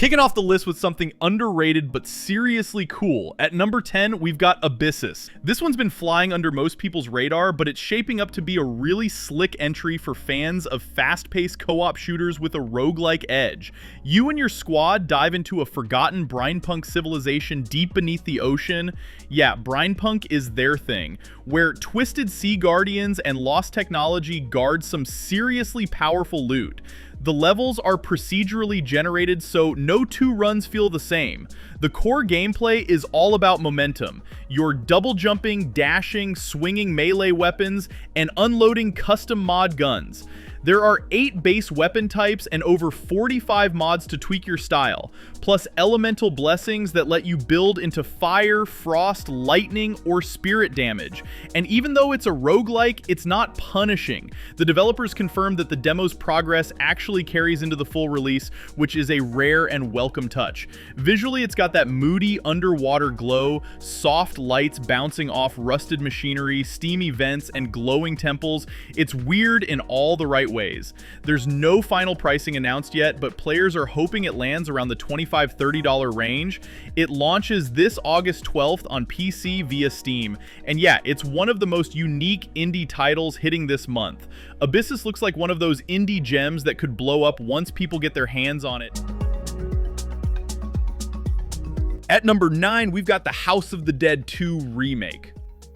Kicking off the list with something underrated but seriously cool. At number 10, we've got Abyssus. This one's been flying under most people's radar, but it's shaping up to be a really slick entry for fans of fast-paced co-op shooters with a roguelike edge. You and your squad dive into a forgotten brinepunk civilization deep beneath the ocean. Yeah, brinepunk is their thing, where twisted sea guardians and lost technology guard some seriously powerful loot. The levels are procedurally generated, so no two runs feel the same. The core gameplay is all about momentum. You're double jumping, dashing, swinging melee weapons, and unloading custom mod guns. There are 8 base weapon types and over 45 mods to tweak your style, plus elemental blessings that let you build into fire, frost, lightning, or spirit damage. And even though it's a roguelike, it's not punishing. The developers confirmed that the demo's progress actually carries into the full release, which is a rare and welcome touch. Visually, it's got that moody underwater glow, soft lights bouncing off rusted machinery, steamy vents, and glowing temples. It's weird in all the right ways. There's no final pricing announced yet, but players are hoping it lands around the $25-$30 range. It launches this August 12th on PC via Steam, and yeah, it's one of the most unique indie titles hitting this month. Abyssus looks like one of those indie gems that could blow up once people get their hands on it. At number 9, we've got the House of the Dead 2 Remake.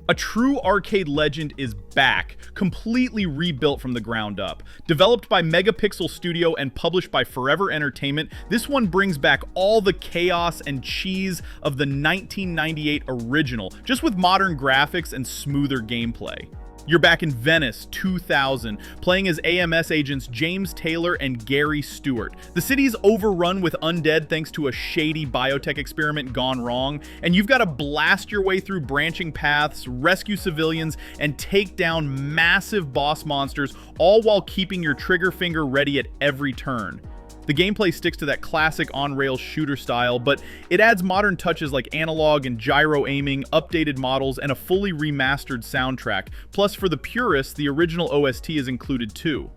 A true arcade legend is back, completely rebuilt from the ground up. Developed by Megapixel Studio and published by Forever Entertainment, this one brings back all the chaos and cheese of the 1998 original, just with modern graphics and smoother gameplay. You're back in Venice, 2000, playing as AMS agents James Taylor and Gary Stewart. The city's overrun with undead thanks to a shady biotech experiment gone wrong, and you've got to blast your way through branching paths, rescue civilians, and take down massive boss monsters, all while keeping your trigger finger ready at every turn. The gameplay sticks to that classic on-rails shooter style, but it adds modern touches like analog and gyro aiming, updated models, and a fully remastered soundtrack. Plus, for the purists, the original OST is included too.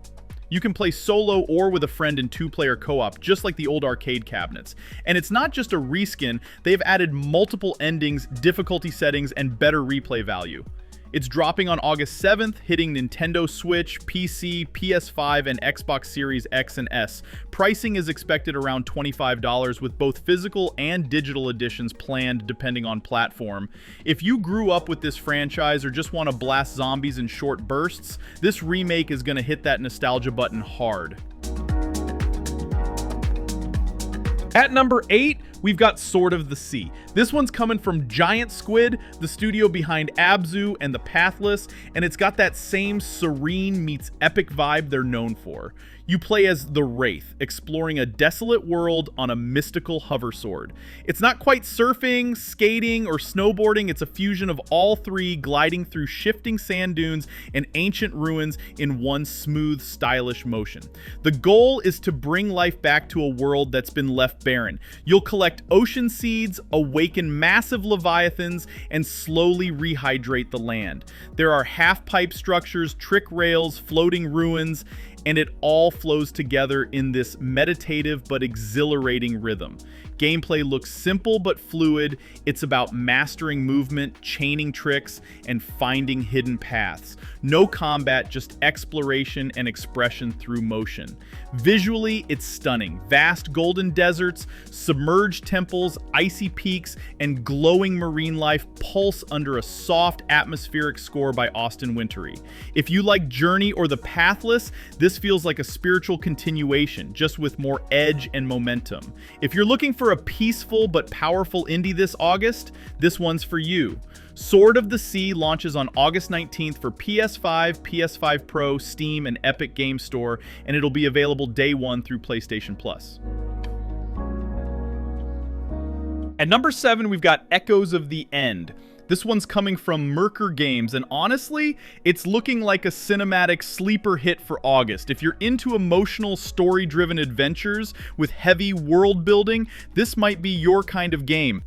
You can play solo or with a friend in 2-player co-op, just like the old arcade cabinets. And it's not just a reskin, they've added multiple endings, difficulty settings, and better replay value. It's dropping on August 7th, hitting Nintendo Switch, PC, PS5, and Xbox Series X and S. Pricing is expected around $25, with both physical and digital editions planned depending on platform. If you grew up with this franchise or just want to blast zombies in short bursts, this remake is going to hit that nostalgia button hard. At number 8, we've got Sword of the Sea. This one's coming from Giant Squid, the studio behind Abyssus and The Pathless, and it's got that same serene meets epic vibe they're known for. You play as the Wraith, exploring a desolate world on a mystical hover sword. It's not quite surfing, skating, or snowboarding, it's a fusion of all three, gliding through shifting sand dunes and ancient ruins in one smooth, stylish motion. The goal is to bring life back to a world that's been left barren. You'll collect ocean seeds, awaken massive leviathans, and slowly rehydrate the land. There are half-pipe structures, trick rails, floating ruins, and it all flows together in this meditative but exhilarating rhythm. Gameplay looks simple but fluid. It's about mastering movement, chaining tricks, and finding hidden paths. No combat, just exploration and expression through motion. Visually, it's stunning. Vast golden deserts, submerged temples, icy peaks, and glowing marine life pulse under a soft atmospheric score by Austin Wintory. If you like Journey or The Pathless, this feels like a spiritual continuation, just with more edge and momentum. If you're looking for a peaceful but powerful indie this August, this one's for you. Sword of the Sea launches on August 19th for PS5, PS5 Pro, Steam, and Epic Games Store, and it'll be available day one through PlayStation Plus. At number 7, we've got Echoes of the End. This one's coming from Merkur Games, and honestly, it's looking like a cinematic sleeper hit for August. If you're into emotional, story-driven adventures with heavy world building, this might be your kind of game.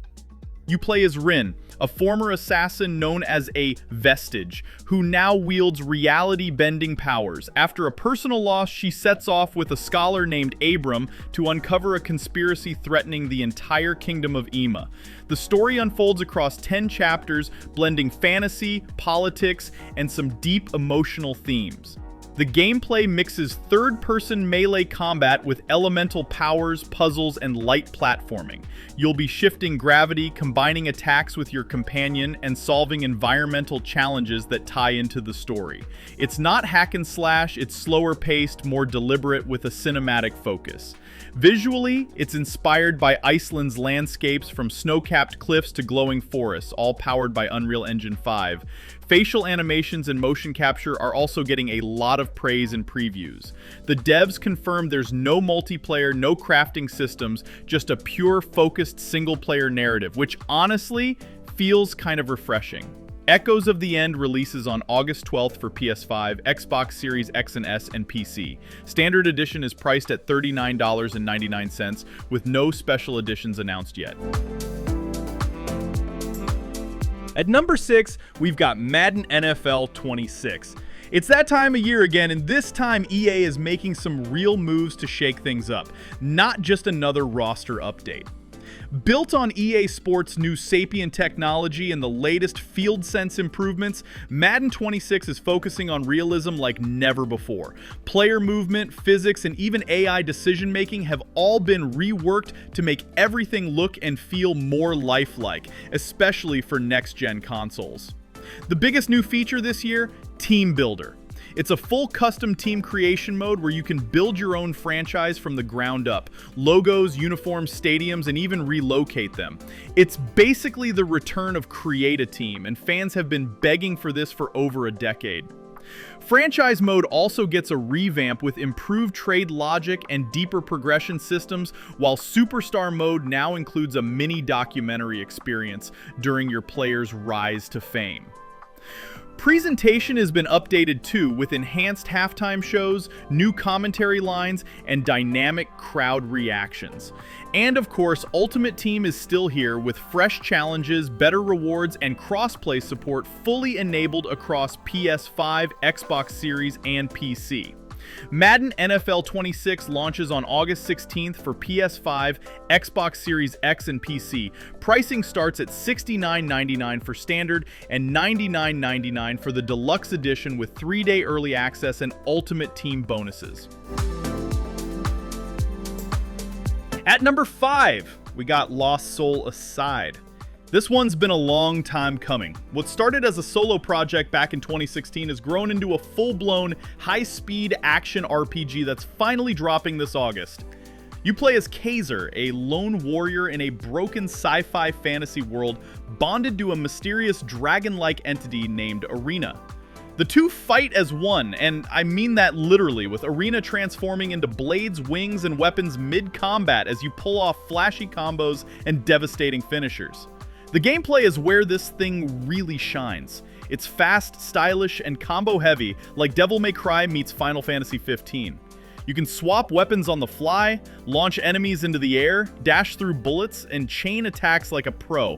You play as Rin, a former assassin known as a Vestige, who now wields reality-bending powers. After a personal loss, she sets off with a scholar named Abram to uncover a conspiracy threatening the entire kingdom of Ema. The story unfolds across 10 chapters, blending fantasy, politics, and some deep emotional themes. The gameplay mixes third-person melee combat with elemental powers, puzzles, and light platforming. You'll be shifting gravity, combining attacks with your companion, and solving environmental challenges that tie into the story. It's not hack and slash, it's slower paced, more deliberate with a cinematic focus. Visually, it's inspired by Iceland's landscapes from snow-capped cliffs to glowing forests, all powered by Unreal Engine 5. Facial animations and motion capture are also getting a lot of praise in previews. The devs confirmed there's no multiplayer, no crafting systems, just a pure focused single-player narrative, which honestly feels kind of refreshing. Echoes of the End releases on August 12th for PS5, Xbox Series X and S, and PC. Standard Edition is priced at $39.99, with no special editions announced yet. At number 6, we've got Madden NFL 26. It's that time of year again, and this time EA is making some real moves to shake things up, not just another roster update. Built on EA Sports' new Sapien technology and the latest field sense improvements, Madden 26 is focusing on realism like never before. Player movement, physics, and even AI decision-making have all been reworked to make everything look and feel more lifelike, especially for next-gen consoles. The biggest new feature this year? Team Builder. It's a full custom team creation mode where you can build your own franchise from the ground up. Logos, uniforms, stadiums, and even relocate them. It's basically the return of Create a Team, and fans have been begging for this for over a decade. Franchise mode also gets a revamp with improved trade logic and deeper progression systems, while Superstar mode now includes a mini documentary experience during your player's rise to fame. Presentation has been updated too, with enhanced halftime shows, new commentary lines, and dynamic crowd reactions. And of course, Ultimate Team is still here with fresh challenges, better rewards, and crossplay support fully enabled across PS5, Xbox Series, and PC. Madden NFL 26 launches on August 16th for PS5, Xbox Series X, and PC. Pricing starts at $69.99 for standard and $99.99 for the deluxe edition with 3-day early access and Ultimate Team bonuses. At number 5, we got Lost Soul Aside. This one's been a long time coming. What started as a solo project back in 2016 has grown into a full-blown, high-speed action RPG that's finally dropping this August. You play as Kaiser, a lone warrior in a broken sci-fi fantasy world bonded to a mysterious dragon-like entity named Arena. The two fight as one, and I mean that literally, with Arena transforming into blades, wings, and weapons mid-combat as you pull off flashy combos and devastating finishers. The gameplay is where this thing really shines. It's fast, stylish, and combo heavy, like Devil May Cry meets Final Fantasy 15. You can swap weapons on the fly, launch enemies into the air, dash through bullets, and chain attacks like a pro.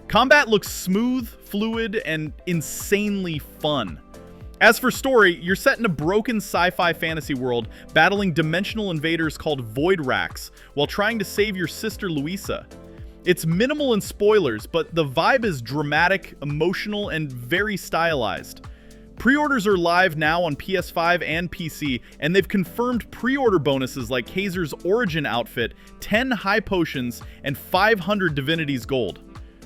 Combat looks smooth, fluid, and insanely fun. As for story, you're set in a broken sci-fi fantasy world, battling dimensional invaders called Void Racks, while trying to save your sister Louisa. It's minimal in spoilers, but the vibe is dramatic, emotional, and very stylized. Pre-orders are live now on PS5 and PC, and they've confirmed pre-order bonuses like Kaiser's Origin outfit, 10 high potions, and 500 Divinities Gold.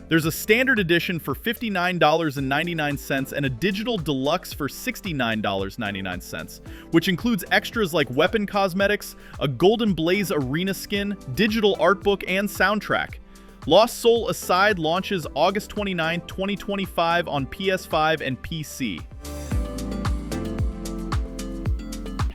There's a standard edition for $59.99 and a digital deluxe for $69.99, which includes extras like weapon cosmetics, a Golden Blaze Arena skin, digital art book, and soundtrack. Lost Soul Aside launches August 29, 2025 on PS5 and PC.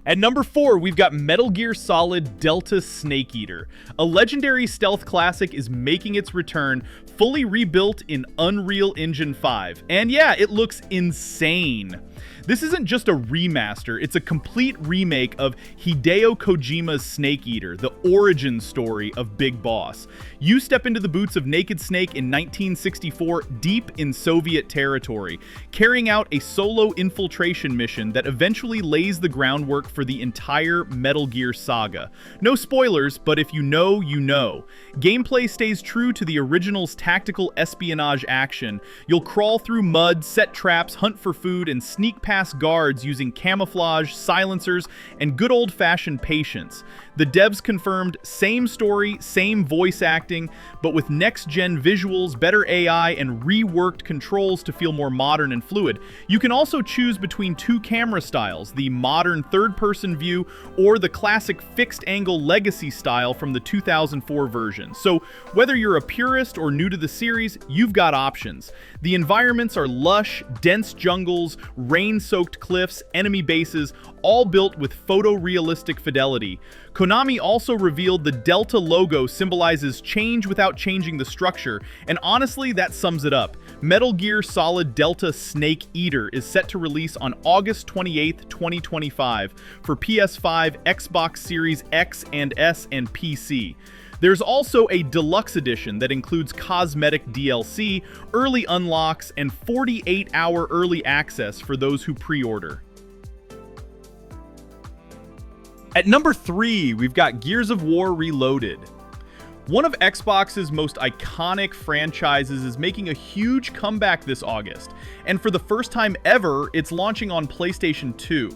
At number 4, we've got Metal Gear Solid Delta Snake Eater. A legendary stealth classic is making its return, fully rebuilt in Unreal Engine 5. And yeah, it looks insane. This isn't just a remaster, it's a complete remake of Hideo Kojima's Snake Eater, the origin story of Big Boss. You step into the boots of Naked Snake in 1964, deep in Soviet territory, carrying out a solo infiltration mission that eventually lays the groundwork for the entire Metal Gear saga. No spoilers, but if you know, you know. Gameplay stays true to the original's tactical espionage action. You'll crawl through mud, set traps, hunt for food, and sneak past guards using camouflage, silencers, and good old-fashioned patience. The devs confirmed same story, same voice acting, but with next-gen visuals, better AI, and reworked controls to feel more modern and fluid. You can also choose between two camera styles, the modern third-person view or the classic fixed-angle legacy style from the 2004 version. So whether you're a purist or new to the series, you've got options. The environments are lush, dense jungles, rain-soaked cliffs, enemy bases, all built with photorealistic fidelity. Konami also revealed the Delta logo symbolizes change without changing the structure, and honestly, that sums it up. Metal Gear Solid Delta Snake Eater is set to release on August 28, 2025 for PS5, Xbox Series X and S, and PC. There's also a deluxe edition that includes cosmetic DLC, early unlocks, and 48-hour early access for those who pre-order. At number 3, we've got Gears of War Reloaded. One of Xbox's most iconic franchises is making a huge comeback this August, and for the first time ever, it's launching on PlayStation 2.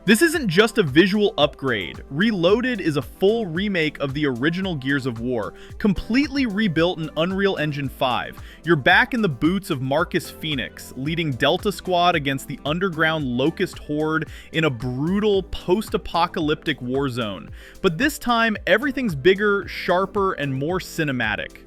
This isn't just a visual upgrade. Reloaded is a full remake of the original Gears of War, completely rebuilt in Unreal Engine 5. You're back in the boots of Marcus Phoenix, leading Delta Squad against the underground Locust Horde in a brutal post-apocalyptic war zone. But this time, everything's bigger, sharper, and more cinematic.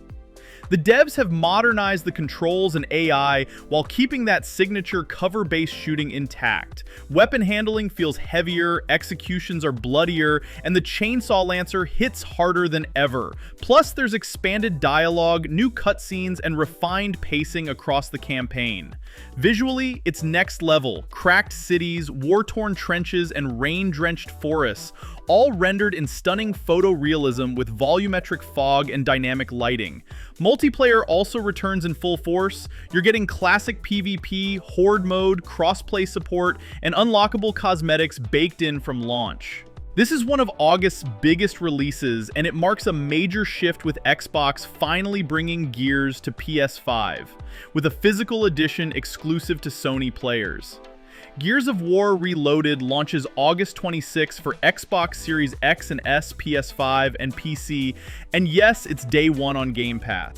The devs have modernized the controls and AI while keeping that signature cover-based shooting intact. Weapon handling feels heavier, executions are bloodier, and the Chainsaw Lancer hits harder than ever. Plus, there's expanded dialogue, new cutscenes, and refined pacing across the campaign. Visually, it's next level. Cracked cities, war-torn trenches, and rain-drenched forests, all rendered in stunning photorealism with volumetric fog and dynamic lighting. Multiplayer also returns in full force. You're getting classic PvP, horde mode, crossplay support, and unlockable cosmetics baked in from launch. This is one of August's biggest releases, and it marks a major shift with Xbox finally bringing Gears to PS5, with a physical edition exclusive to Sony players. Gears of War Reloaded launches August 26 for Xbox Series X and S, PS5, and PC, and yes, it's day one on Game Pass.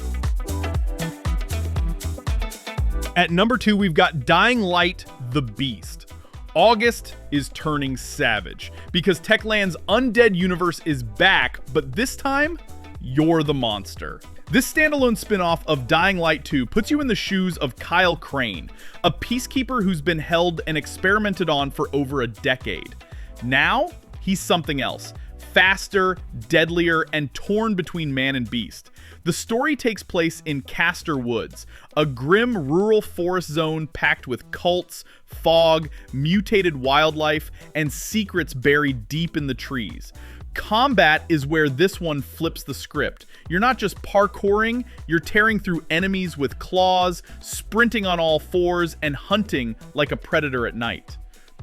At number 2, we've got Dying Light: The Beast. August is turning savage, because Techland's Undead universe is back, but this time, you're the monster. This standalone spin-off of Dying Light 2 puts you in the shoes of Kyle Crane, a peacekeeper who's been held and experimented on for over a decade. Now, he's something else. Faster, deadlier, and torn between man and beast. The story takes place in Castor Woods, a grim rural forest zone packed with cults, fog, mutated wildlife, and secrets buried deep in the trees. Combat is where this one flips the script. You're not just parkouring, you're tearing through enemies with claws, sprinting on all fours, and hunting like a predator at night.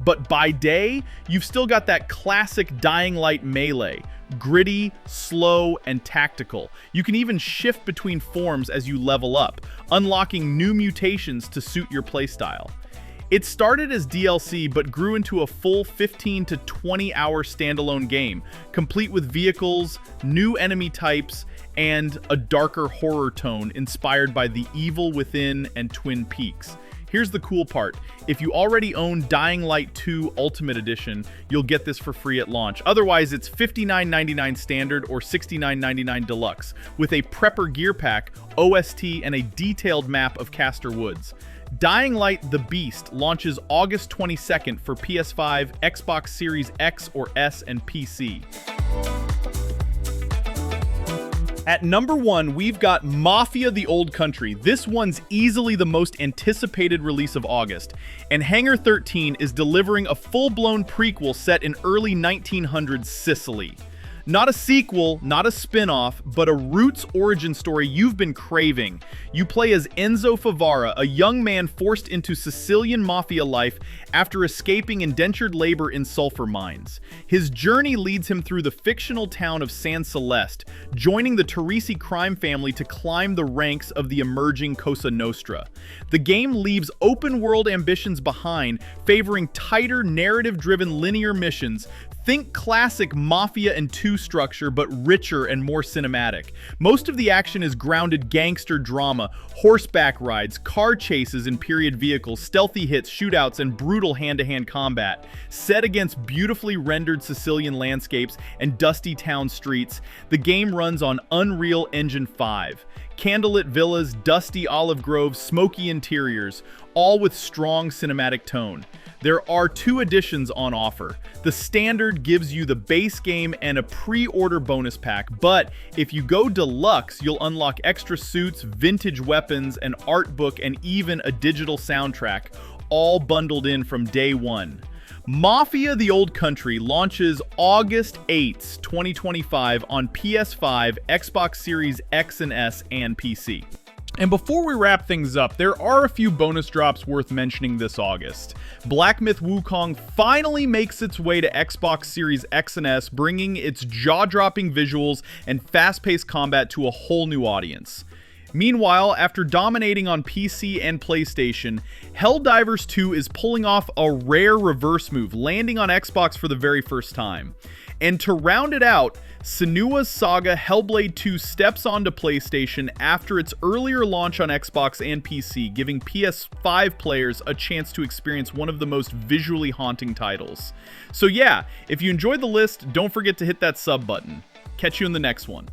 But by day, you've still got that classic Dying Light melee. Gritty, slow, and tactical. You can even shift between forms as you level up, unlocking new mutations to suit your playstyle. It started as DLC but grew into a full 15 to 20 hour standalone game, complete with vehicles, new enemy types, and a darker horror tone inspired by The Evil Within and Twin Peaks. Here's the cool part. If you already own Dying Light 2 Ultimate Edition, you'll get this for free at launch. Otherwise, it's $59.99 standard or $69.99 deluxe, with a prepper gear pack, OST, and a detailed map of Castor Woods. Dying Light: The Beast launches August 22nd for PS5, Xbox Series X or S, and PC. At number 1, we've got Mafia The Old Country. This one's easily the most anticipated release of August, and Hangar 13 is delivering a full-blown prequel set in early 1900s Sicily. Not a sequel, not a spin-off, but a roots origin story you've been craving. You play as Enzo Favara, a young man forced into Sicilian mafia life after escaping indentured labor in sulfur mines. His journey leads him through the fictional town of San Celeste, joining the Teresi crime family to climb the ranks of the emerging Cosa Nostra. The game leaves open-world ambitions behind, favoring tighter, narrative-driven linear missions. Think classic Mafia and 2 structure, but richer and more cinematic. Most of the action is grounded gangster drama, horseback rides, car chases in period vehicles, stealthy hits, shootouts, and brutal hand-to-hand combat. Set against beautifully rendered Sicilian landscapes and dusty town streets, the game runs on Unreal Engine 5. Candlelit villas, dusty olive groves, smoky interiors, all with strong cinematic tone. There are 2 editions on offer. The standard gives you the base game and a pre-order bonus pack, but if you go deluxe, you'll unlock extra suits, vintage weapons, an art book, and even a digital soundtrack, all bundled in from day one. Mafia The Old Country launches August 8th, 2025 on PS5, Xbox Series X and S, and PC. And before we wrap things up, there are a few bonus drops worth mentioning this August. Black Myth Wukong finally makes its way to Xbox Series X and S, bringing its jaw-dropping visuals and fast-paced combat to a whole new audience. Meanwhile, after dominating on PC and PlayStation, Helldivers 2 is pulling off a rare reverse move, landing on Xbox for the very first time. And to round it out, Senua's Saga Hellblade 2 steps onto PlayStation after its earlier launch on Xbox and PC, giving PS5 players a chance to experience one of the most visually haunting titles. So yeah, if you enjoyed the list, don't forget to hit that sub button. Catch you in the next one.